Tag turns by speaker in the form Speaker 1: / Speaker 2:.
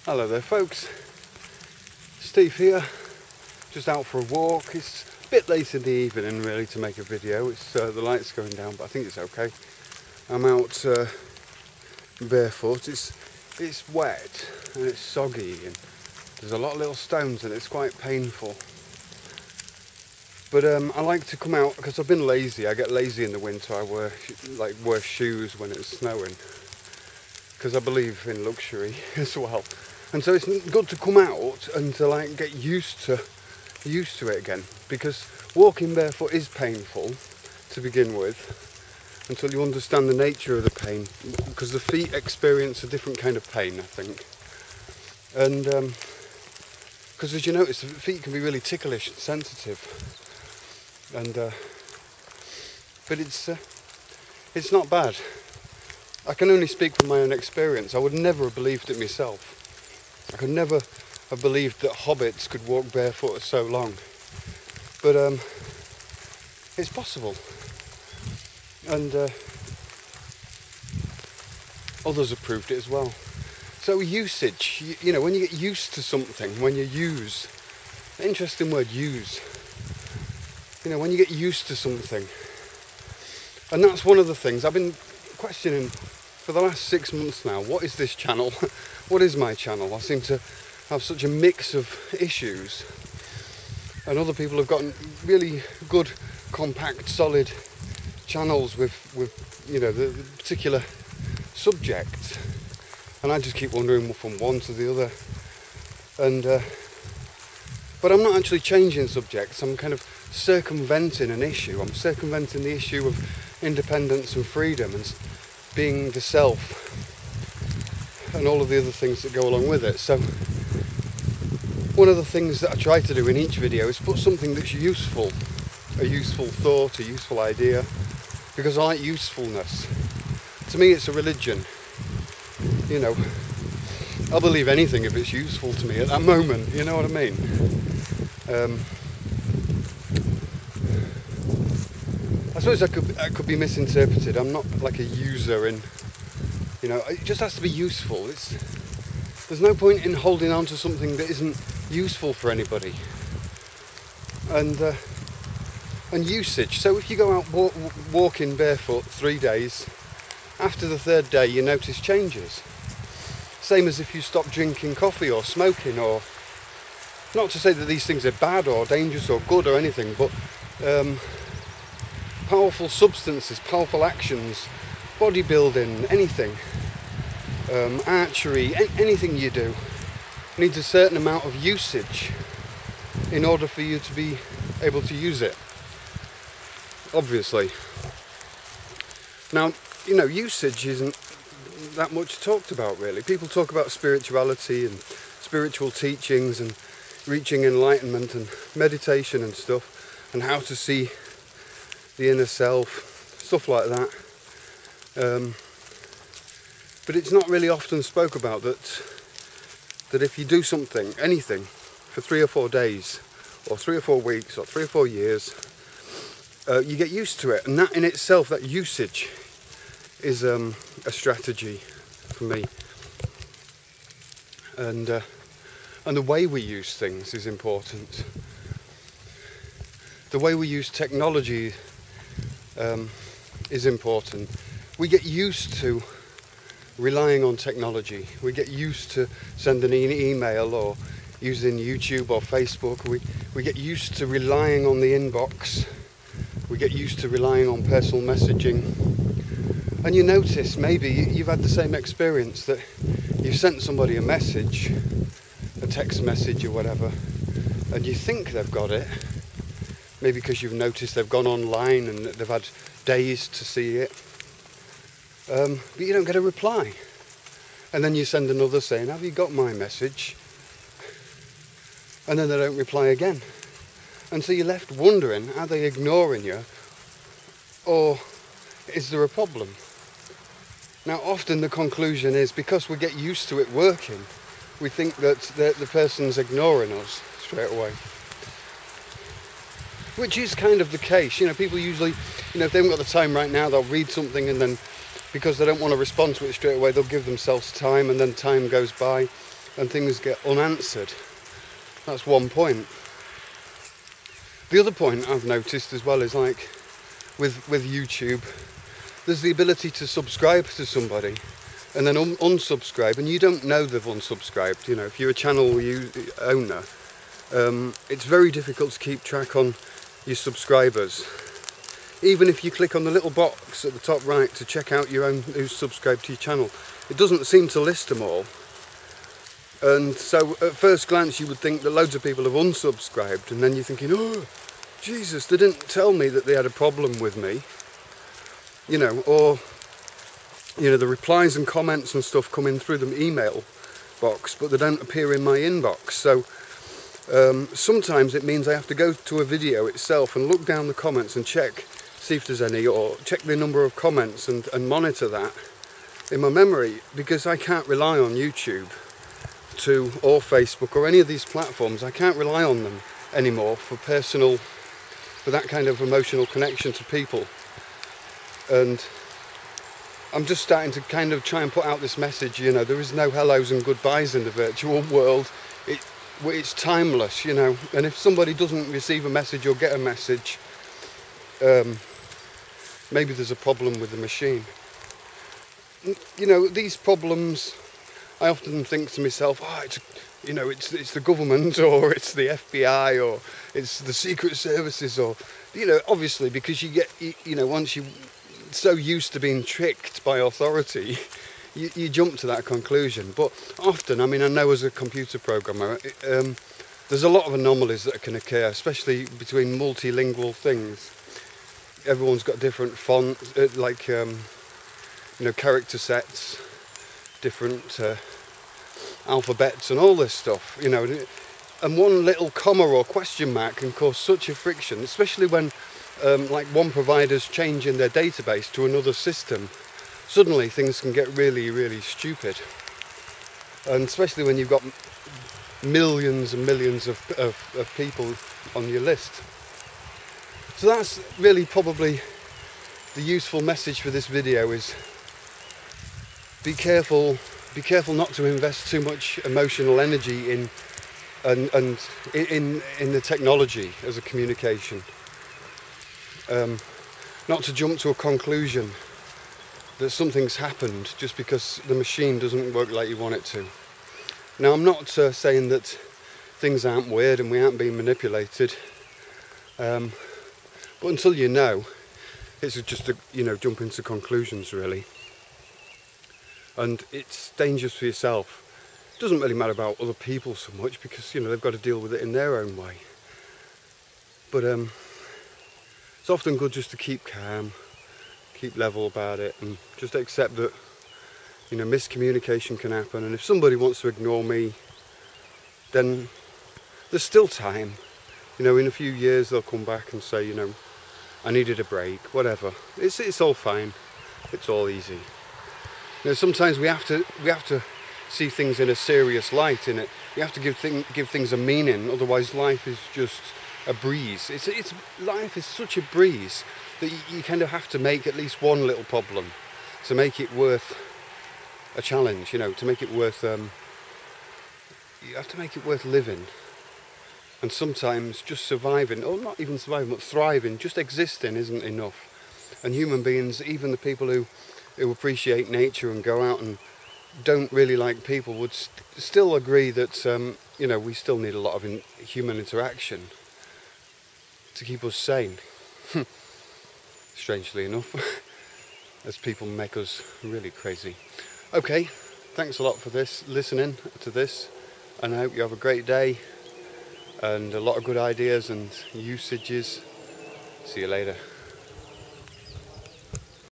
Speaker 1: Hello there folks, Steve here, just out for a walk. It's a bit late in the evening really to make a video. It's the light's going down, but I think it's okay. I'm out barefoot. It's wet and it's soggy and there's a lot of little stones and it's quite painful. But I like to come out because I've been lazy. I get lazy in the winter. I wear shoes when it's snowing because I believe in luxury as well. And so it's good to come out and to get used to it again, because walking barefoot is painful to begin with until you understand the nature of the pain, because the feet experience a different kind of pain, I think. And because as you notice, the feet can be really ticklish and sensitive, and but it's not bad. I can only speak from my own experience. I would never have believed it myself. I could never have believed that hobbits could walk barefoot for so long. But it's possible. And others have proved it as well. So usage, you know, when you get used to something, when you use, interesting word, use. You know, when you get used to something. And that's one of the things I've been questioning for the last 6 months now. What is this channel? What is my channel? I seem to have such a mix of issues, and other people have gotten really good, compact, solid channels with you know, the particular subject, and I just keep wandering from one to the other. And but I'm not actually changing subjects. I'm kind of circumventing an issue. I'm circumventing the issue of independence and freedom and being the self and all of the other things that go along with it. So one of the things that I try to do in each video is put something that's useful, a useful thought, a useful idea, because I like usefulness. To me it's a religion. You know, I'll believe anything if it's useful to me at that moment, you know what I mean? I suppose I could be misinterpreted. I'm not like a user in, you know, it just has to be useful. There's no point in holding on to something that isn't useful for anybody. And usage. So if you go out walking barefoot 3 days, after the third day you notice changes. Same as if you stop drinking coffee or smoking, or not to say that these things are bad or dangerous or good or anything, but powerful substances, powerful actions, bodybuilding, anything, archery, anything you do needs a certain amount of usage in order for you to be able to use it, obviously. Now, you know, usage isn't that much talked about really. People talk about spirituality and spiritual teachings and reaching enlightenment and meditation and stuff, and how to see the inner self, stuff like that. But it's not really often spoke about that if you do something, anything, for 3 or 4 days, or 3 or 4 weeks, or 3 or 4 years, you get used to it. And that in itself, that usage, is a strategy for me. And the way we use things is important. The way we use technology is important. We get used to relying on technology. We get used to sending an email or using YouTube or Facebook. We get used to relying on the inbox. We get used to relying on personal messaging. And you notice, maybe you've had the same experience, that you've sent somebody a message, a text message or whatever, and you think they've got it, maybe because you've noticed they've gone online and they've had days to see it, but you don't get a reply. And then you send another saying, have you got my message? And then they don't reply again. And so you're left wondering, are they ignoring you, or is there a problem? Now often the conclusion is, because we get used to it working, we think that the person's ignoring us straight away. Which is kind of the case. You know, people usually, you know, if they haven't got the time right now, they'll read something, and then because they don't want to respond to it straight away, they'll give themselves time, and then time goes by, and things get unanswered. That's one point. The other point I've noticed as well is like with YouTube, there's the ability to subscribe to somebody and then unsubscribe, and you don't know they've unsubscribed. You know, if you're a channel owner, it's very difficult to keep track on your subscribers. Even if you click on the little box at the top right to check out your own who's subscribed to your channel, it doesn't seem to list them all. And so at first glance you would think that loads of people have unsubscribed, and then you're thinking, oh Jesus, they didn't tell me that they had a problem with me, you know, or you know, the replies and comments and stuff come in through the email box, but they don't appear in my inbox. So sometimes it means I have to go to a video itself and look down the comments and check, see if there's any, or check the number of comments and monitor that in my memory, because I can't rely on YouTube or Facebook or any of these platforms. I can't rely on them anymore for that kind of emotional connection to people. And I'm just starting to kind of try and put out this message, you know, there is no hellos and goodbyes in the virtual world. It's timeless, you know, and if somebody doesn't receive a message or get a message, maybe there's a problem with the machine. You know, these problems, I often think to myself, oh, it's the government, or it's the FBI, or it's the secret services, or, you know, obviously, because you know, once you're so used to being tricked by authority, you jump to that conclusion. But often, I mean, I know as a computer programmer, there's a lot of anomalies that can occur, especially between multilingual things. Everyone's got different fonts, you know, character sets, different alphabets and all this stuff, you know, and one little comma or question mark can cause such a friction, especially when like one provider's changing their database to another system. Suddenly things can get really, really stupid, and especially when you've got millions and millions of people on your list. So that's really probably the useful message for this video is be careful not to invest too much emotional energy in the technology as a communication. Not to jump to a conclusion that something's happened just because the machine doesn't work like you want it to. Now, I'm not saying that things aren't weird and we aren't being manipulated, but until you know, it's just jump into conclusions really. And it's dangerous for yourself. It doesn't really matter about other people so much, because you know they've got to deal with it in their own way. But it's often good just to keep calm, keep level about it, and just accept that, you know, miscommunication can happen. And if somebody wants to ignore me, then there's still time. You know, in a few years they'll come back and say, you know, I needed a break, whatever. It's all fine. It's all easy. You know, sometimes we have to see things in a serious light. In it, we have to give things a meaning. Otherwise, life is just a breeze. Life is such a breeze that you kind of have to make at least one little problem to make it worth a challenge. You know, to make it worth. You have to make it worth living. And sometimes just surviving, or not even surviving, but thriving, just existing isn't enough. And human beings, even the people who appreciate nature and go out and don't really like people, would still agree that you know, we still need a lot of human interaction to keep us sane. Strangely enough, as people make us really crazy. Okay, thanks a lot for listening to this, and I hope you have a great day and a lot of good ideas and usages. See you later.